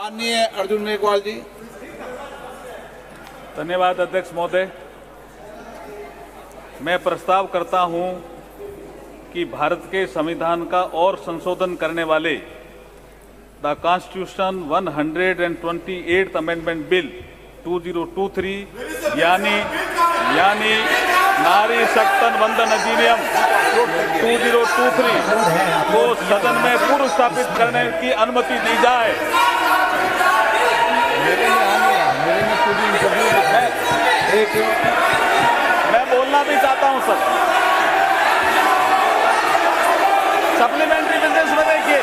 माननीय अर्जुन मेघवाल जी। धन्यवाद अध्यक्ष महोदय। मैं प्रस्ताव करता हूं कि भारत के संविधान का और संशोधन करने वाले the constitution 128th amendment bill 2023 यानी नारी शक्तन वंदन अधिनियम 2023 को सदन में पूर्व स्थापित करने की अनुमति दी जाए। मैं बोलना भी चाहता हूं सर। सप्लीमेंट्री बिजनेस में देखिए,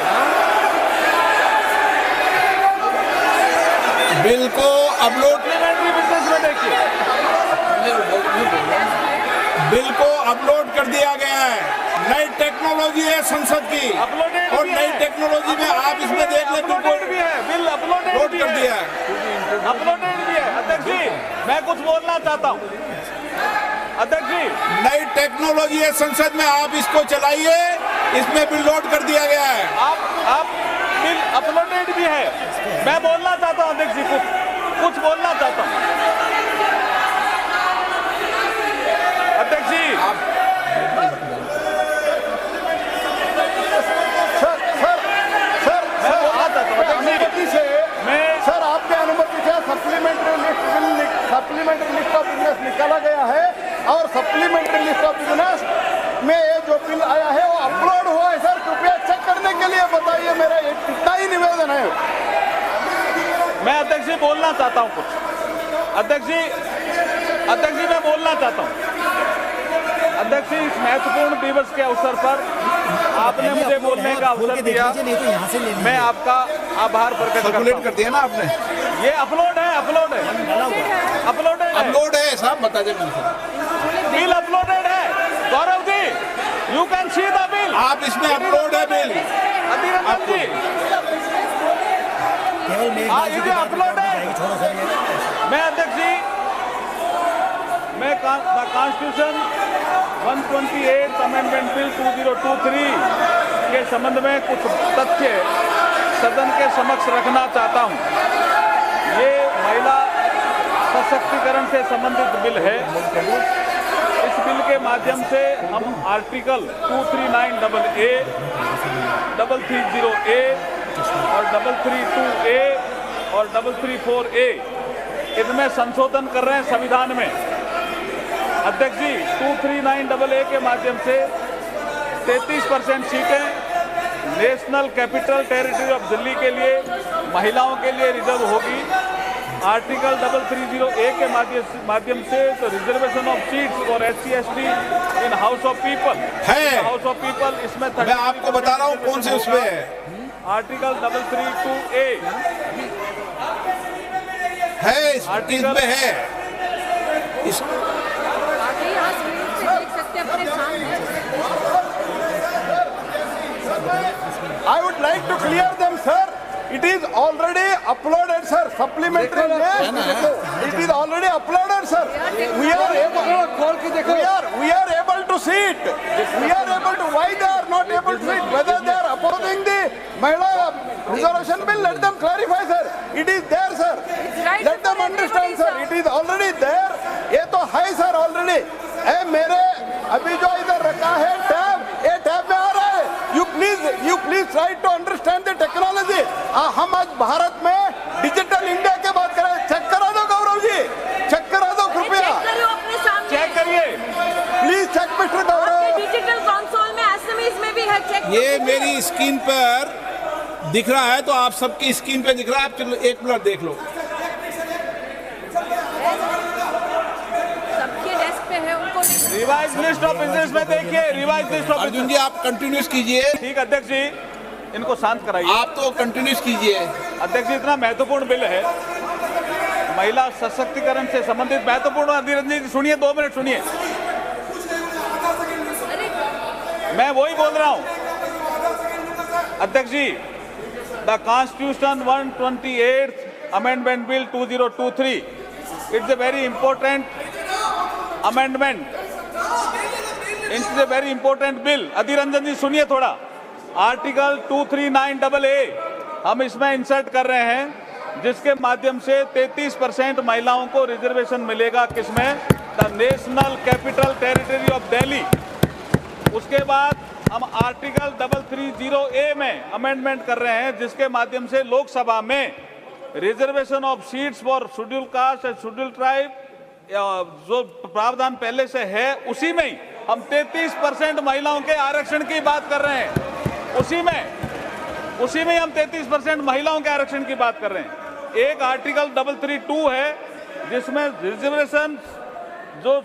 बिल को अपलोड, सप्लीमेंट्री बिजनेस में देखिए, बिल को अपलोड कर दिया गया है। नई टेक्नोलॉजी है संसद की, और नई टेक्नोलॉजी में आप इसमें देख ले, अपलोडेड भी है, बिल अपलोडेड कर दिया है, अपलोडेड भी है। अध्यक्ष जी मैं कुछ बोलना चाहता हूँ। अध्यक्ष जी नई टेक्नोलॉजी है संसद में, आप इसको चलाइए, इसमें बिल लोड कर दिया गया है। आप बिल अपलोडेड भी है। मैं बोलना चाहता हूँ अध्यक्ष जी, कुछ बोलना चाहता हूँ अध्यक्ष जी। सर आपके अनुमति से सप्लीमेंट्री लिस्ट ऑफ बिजनेस निकाला गया है, और सप्लीमेंट्री लिस्ट ऑफ बिजनेस में ये जो बिल आया है वो अपलोड हुआ है। सर कृपया चेक करने के लिए बताइए, मेरा इतना ही निवेदन है। मैं अध्यक्ष जी बोलना चाहता हूँ कुछ। अध्यक्ष जी मैं बोलना चाहता हूँ। अध्यक्ष जी इस महत्वपूर्ण दिवस के अवसर पर आपने मुझे बोलने का अवसर दिया, मैं आपका आभार प्रकट करता हूं। कर दिया ना आपने, ये अपलोड है अपलोड है साहब, बता दें बिल अपलोडेड है। Gaurav ji you can see the bill, आप इसमें अपलोड है बिल। अधिरंजन जी ये अपलोड है। मैं अध्यक्ष जी मैं the constitution 128th amendment bill 2023 के संबंध में कुछ तथ्य सदन के समक्ष रखना चाहता हूं। ये महिला सशक्तिकरण से संबंधित बिल है। इस बिल के माध्यम से हम आर्टिकल 239AA, 330A और 332A और 334A इनमें संशोधन कर रहे हैं संविधान में। अध्यक्ष जी 239AA के माध्यम से 33% सीटें national capital territory of Delhi के लिए महिलाओं के लिए रिजर्व होगी। आर्टिकल 330A के माध्यम से तो reservation of seats for SC/ST in house of people है, हाउस ऑफ पीपल इसमें मैं आपको बता रहा हूँ कौन से उसमें है। आर्टिकल 332A है, इस में है। इस I would like to clear them, sir. It is already uploaded, sir. Supplementary list. It is already uploaded, sir. We are able to see it. We are able to. Why they are not able to see it? Whether they are opposing the Mahila reservation bill, let them clarify, sir. It is there, sir. Let them understand, sir. It is already there. ये तो है, sir, already. मेरे अभी जो इधर रखा है tab, ये टैब में आ रहा है। You please try to understand the technology. हम आज भारत में डिजिटल इंडिया के बात करें। चेक करा दो गौरव जी, चेक करा दो कृपया, चेक करिए please, check mister Gaurav. Digital console में एसएमएस में भी है, चेक। ये मेरी स्क्रीन पर दिख रहा है, तो आप सबकी स्क्रीन पे दिख रहा है। आप चलो एक मिनट देख लो। रिवाइज लिस्ट ऑफ बिजनेस में देखिए, रिवाइज लिस्ट ऑफ। अर्जुन जी आप कंटिन्यूस कीजिए। ठीक अध्यक्ष जी, इनको शांत कराइए। आप तो कंटिन्यूस कीजिए। अध्यक्ष जी इतना महत्वपूर्ण बिल है, महिला सशक्तिकरण से संबंधित महत्वपूर्ण। अधिरंजन जी सुनिए, 2 मिनट सुनिए, मैं वही बोल रहा हूं। अध्यक्ष जी the constitution 128th amendment bill 2023 it's a very important amendment, it's a very important bill. Adhir Ranjan ji सुनिए थोड़ा। आर्टिकल 239AA हम इसमें इंसर्ट कर रहे हैं जिसके माध्यम से 33% महिलाओं को रिजर्वेशन मिलेगा। किसमें? The national capital territory of Delhi. उसके बाद हम आर्टिकल 330A में अमेंडमेंट कर रहे हैं, जिसके माध्यम से लोकसभा में reservation of seats for schedule caste and schedule tribe जो प्रावधान पहले से है, उसी में ही हम 33% महिलाओं के आरक्षण की बात कर रहे हैं। उसी में हम 33% महिलाओं के आरक्षण की बात कर रहे हैं। एक आर्टिकल 332 है, जिसमें रिजर्वेशन जो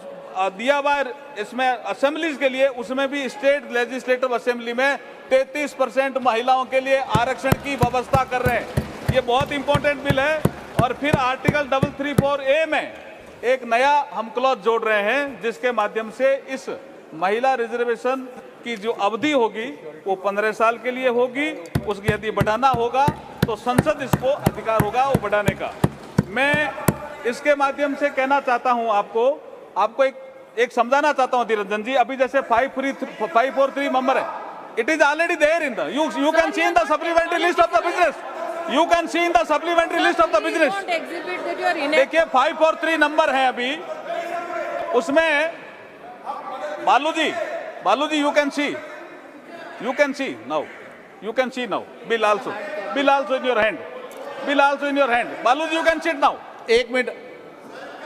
दिया हुआ है इसमें असेंबलीज के लिए, उसमें भी स्टेट लेजिस्लेटिव असेंबली में 33% महिलाओं के लिए आरक्षण की व्यवस्था कर रहे हैं। ये बहुत इंपॉर्टेंट बिल है। और फिर आर्टिकल 334A में एक नया हम क्लॉज जोड़ रहे हैं, जिसके माध्यम से इस महिला रिजर्वेशन की जो अवधि होगी वो 15 साल के लिए होगी। उसकी यदि बढ़ाना होगा तो संसद इसको अधिकार होगा वो बढ़ाने का। मैं इसके माध्यम से कहना चाहता हूं, आपको एक समझाना चाहता हूं धीरज जी। अभी जैसे 543 नंबर है, it is already there in the you can see in the supplementary list of the business. You can see in the supplementary list of the business. देखिए 543 नंबर है अभी, उसमें Balu ji you can see now bill also in your hand, Balu ji you can seat now. एक minute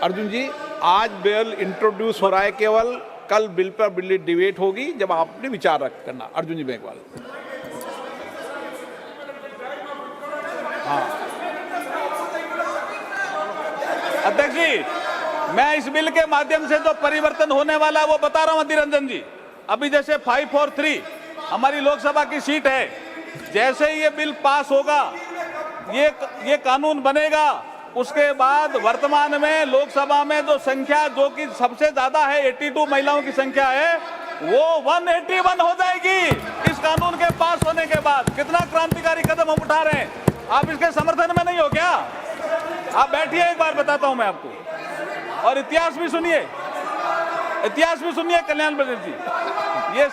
Arjun ji, आज bill introduce हो रहा है, केवल कल बिल पर बिल डिबेट होगी जब आपने विचार रख करना। अर्जुन जी मेघवाल। अध्यक्ष जी, मैं इस बिल के माध्यम से जो परिवर्तन होने वाला है वो बता रहा हूं अधीर रंजन जी। अभी जैसे 543 हमारी लोकसभा की सीट है, जैसे ही ये बिल पास होगा, ये कानून बनेगा, उसके बाद वर्तमान में लोकसभा में जो संख्या जो कि सबसे ज्यादा है 82 महिलाओं की संख्या है, वो 181 हो जाएगी इस कानून के पास होने के बाद। कितना क्रांतिकारी कदम हम उठा रहे हैं। आप इसके समर्थन में नहीं हो क्या? आप बैठिए, एक बार बताता हूं मैं आपको। और इतिहास भी सुनिए कल्याण बजट जी। ये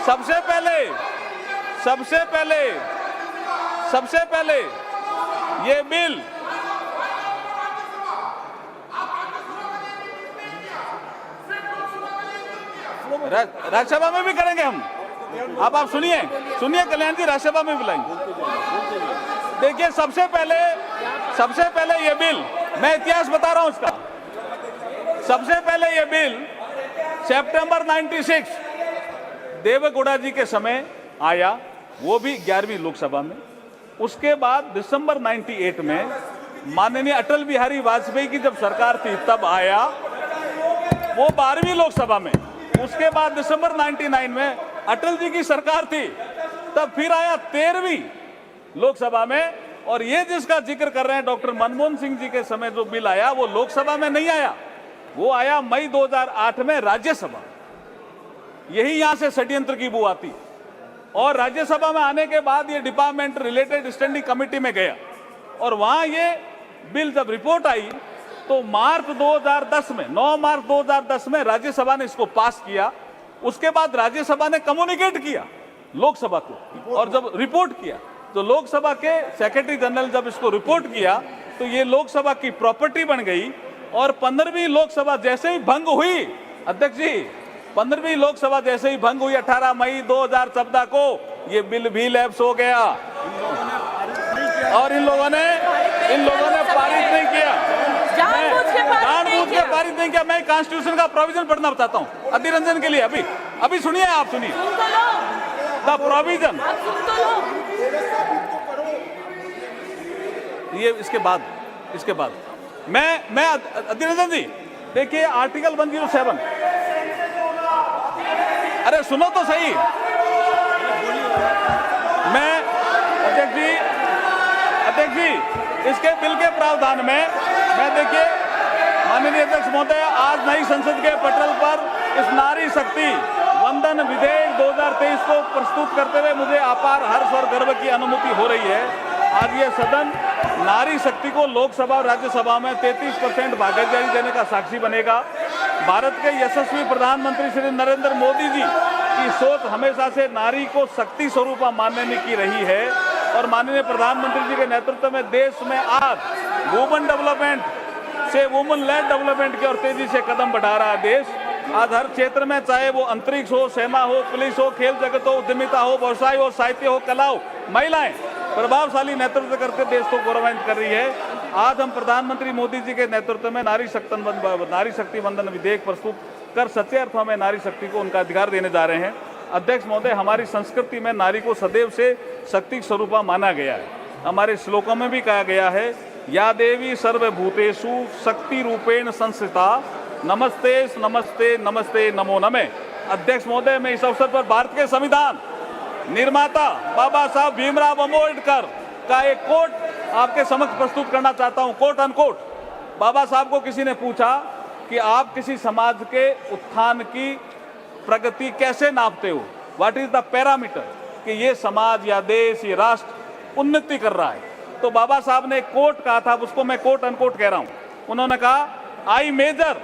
सबसे पहले ये बिल राज्यसभा में भी करेंगे हम। अब आप सुनिए कल्याण जी, राज्यसभा में बुलाएंगे। देखिए सबसे पहले ये बिल, मैं इतिहास बता रहा हूं इसका। सबसे पहले ये बिल सितंबर 96 देवेगौड़ा जी के समय आया, वो भी 11वीं लोकसभा में। उसके बाद दिसंबर 98 में माननीय अटल बिहारी वाजपेयी की जब सरकार थी तब आया, वो 12वीं लोकसभा में। उसके बाद दिसंबर 99 में अटल जी की सरकार थी, तब फिर आया 13वीं लोकसभा में। और ये जिसका जिक्र कर रहे हैं डॉक्टर मनमोहन सिंह जी के समय जो बिल आया, वो लोकसभा में नहीं आया, वो आया मई 2008 में राज्यसभा। यही यहां से षड्यंत्र की बू आती। और राज्यसभा में आने के बाद ये डिपार्टमेंट रिलेटेड स्टैंडिंग कमेटी में गया, और वहां ये बिल जब रिपोर्ट आई तो मार्च 2010 में 9 मार्च 2010 में राज्यसभा ने इसको पास किया। उसके बाद राज्यसभा ने कम्युनिकेट किया लोकसभा को, और जब रिपोर्ट किया तो लोकसभा के सेक्रेटरी जनरल जब इसको रिपोर्ट किया तो ये लोकसभा की प्रॉपर्टी बन गई। और 15वीं लोकसभा जैसे ही भंग हुई, अध्यक्ष जी, 15वीं लोकसभा जैसे ही भंग हुई 18 मई 2014 को, ये बिल भी लैप्स हो गया। और इन लोगों ने पारित नहीं किया, जानबूझ के पारित नहीं किया। मैं कॉन्स्टिट्यूशन का प्रोविजन पढ़ना बताता हूँ अधीर रंजन के लिए। अभी सुनिए, आप सुनिए द प्रोविजन। ये इसके बाद मैं अधीर रंजन जी, देखिए आर्टिकल 107। अरे सुनो तो सही। मैं अध्यक्ष जी इसके बिल के प्रावधान में मैं देखिए माननीय अध्यक्ष महोदय, आज नई संसद के पटल पर इस नारी शक्ति वंदन विधेयक 2023 को प्रस्तुत करते हुए मुझे अपार हर्ष और गर्व की अनुभूति हो रही है। आज ये सदन नारी शक्ति को लोकसभा और राज्यसभा में 33% भागीदारी देने का साक्षी बनेगा। भारत के यशस्वी प्रधानमंत्री श्री नरेंद्र मोदी जी की सोच हमेशा से नारी को शक्ति स्वरूप मानने की रही है। और माननीय प्रधानमंत्री जी के नेतृत्व में देश में आज वुमेन डेवलपमेंट से वुमेन लेड डेवलपमेंट की ओर तेजी से कदम बढ़ा रहा है देश। आज हर क्षेत्र में, चाहे वो अंतरिक्ष हो, सेना हो, पुलिस हो, खेल जगत हो, उद्यमिता हो, व्यवसाय हो, साहित्य हो, कला हो, महिलाएं प्रभावशाली नेतृत्व करके देश को गौरवान्वित कर रही है। आज हम प्रधानमंत्री मोदी जी के नेतृत्व में नारी शक्ति वंदन विधेयक प्रस्तुत कर सच्चे अर्थों में नारी शक्ति को उनका अधिकार देने जा रहे हैं। अध्यक्ष महोदय, हमारी संस्कृति में नारी को सदैव से शक्ति स्वरूपा माना गया है। हमारे श्लोकों में भी कहा गया है, या देवी सर्वभूतेषु शक्ति रूपेण संस्थिता, नमस्ते नमस्ते नमस्ते नमो नमे। अध्यक्ष महोदय, मैं इस अवसर पर भारत के संविधान निर्माता बाबा साहब भीमराव अम्बेडकर का एक कोट आपके समक्ष प्रस्तुत करना चाहता हूं। Quote unquote. बाबा साहब को किसी ने पूछा कि आप किसी समाज के उत्थान की प्रगति कैसे नापते हो, व्हाट इज द पैरामीटर, कि ये समाज या देश, ये राष्ट्र उन्नति कर रहा है। तो बाबा साहब ने एक कोट कहा था, उसको मैं कोट अनकोट कह रहा हूं। उन्होंने कहा, I measure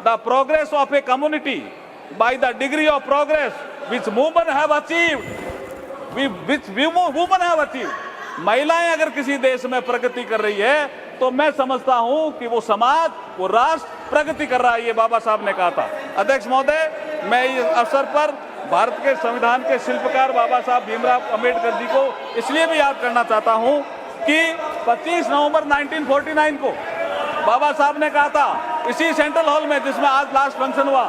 the progress of a community by the degree of progress which women have achieved, which women have achieved। महिलाएं अगर किसी देश में प्रगति कर रही है तो मैं समझता हूं कि वो समाज, वो राष्ट्र प्रगति कर रहा है। ये बाबा साहब ने कहा था। अध्यक्ष महोदय, मैं इस अवसर पर भारत के संविधान के शिल्पकार बाबा साहब भीमराव अम्बेडकर जी को इसलिए भी याद करना चाहता हूं कि 25 नवंबर 1949 को बाबा साहब ने कहा था इसी सेंट्रल हॉल में, जिसमें आज लास्ट फंक्शन हुआ,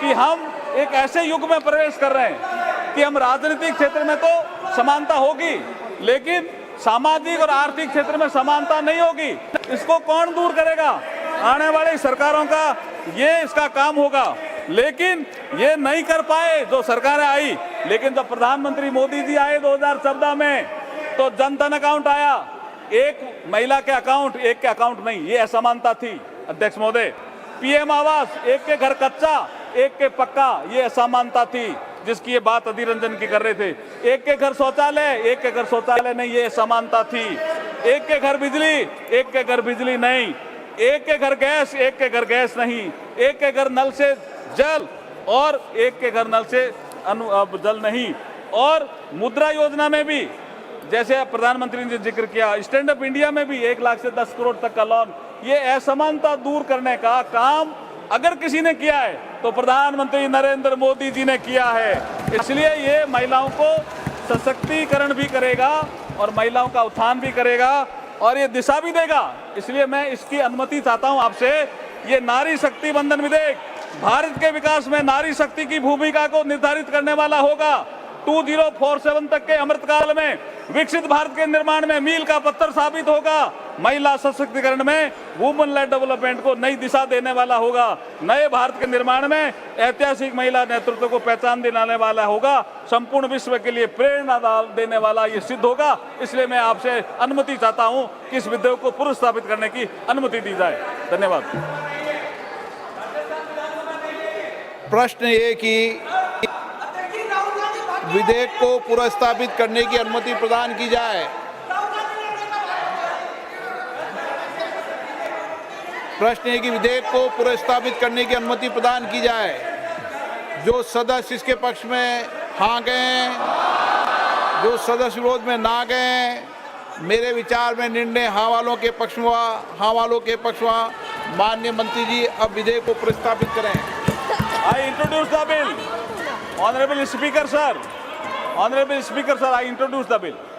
कि हम एक ऐसे युग में प्रवेश कर रहे हैं कि हम राजनीतिक क्षेत्र में तो समानता होगी, लेकिन सामाजिक और आर्थिक क्षेत्र में समानता नहीं होगी। इसको कौन दूर करेगा? आने वाली सरकारों का ये इसका काम होगा। लेकिन ये नहीं कर पाए जो सरकारें आई। लेकिन जब प्रधानमंत्री मोदी जी आए 2014 में, तो जनधन अकाउंट आया, एक महिला के अकाउंट, एक के अकाउंट नहीं, ये असमानता थी। अध्यक्ष महोदय, पीएम आवास, एक के घर कच्चा, एक के पक्का, ये असमानता थी, जिसकी ये बात अधीर रंजन की कर रहे थे। एक के घर शौचालय, एक के घर शौचालय नहीं, ये असमानता थी। एक के घर बिजली, एक के घर बिजली नहीं। एक के घर गैस, एक के घर गैस नहीं। एक के घर नल से जल और एक के घर नल से जल नहीं। और मुद्रा योजना में भी, जैसे प्रधानमंत्री ने जिक्र किया, स्टैंड अप इंडिया में भी 1 लाख से 10 करोड़ तक का लोन। ये असमानता दूर करने का काम अगर किसी ने किया है तो प्रधानमंत्री नरेंद्र मोदी जी ने किया है। इसलिए ये महिलाओं को सशक्तिकरण भी करेगा और महिलाओं का उत्थान भी करेगा और ये दिशा भी देगा। इसलिए मैं इसकी अनुमति चाहता हूं आपसे। ये नारी शक्ति वंदन विधेयक भारत के विकास में नारी शक्ति की भूमिका को निर्धारित करने वाला होगा। 2047 तक के अमृतकाल में विकसित भारत के निर्माण में मील का पत्थर साबित होगा। महिला सशक्तिकरण में वुमेन लेड डेवलपमेंट को नई दिशा देने वाला होगा। नए भारत के निर्माण में ऐतिहासिक महिला नेतृत्व को पहचान दिलाने वाला होगा। संपूर्ण विश्व के लिए प्रेरणा देने वाला ये सिद्ध होगा। इसलिए मैं आपसे अनुमति चाहता हूं कि इस विधेयक को पुनर्स्थापित करने की अनुमति दी जाए। धन्यवाद। प्रश्न ये कि विधेयक को पुनर्स्थापित करने की अनुमति प्रदान की जाए। प्रश्न है कि विधेयक को पुनर्स्थापित करने की अनुमति प्रदान की जाए। जो सदस्य इसके पक्ष में हाँ गए, जो सदस्य विरोध में ना गए, मेरे विचार में निर्णय हाँ वालों के पक्ष में हुआ। हाँ वालों के पक्ष हुआ। माननीय मंत्री जी अब विधेयक को पुनर्स्थापित करें। I introduce the bill. Honorable Speaker sir, I introduce the bill.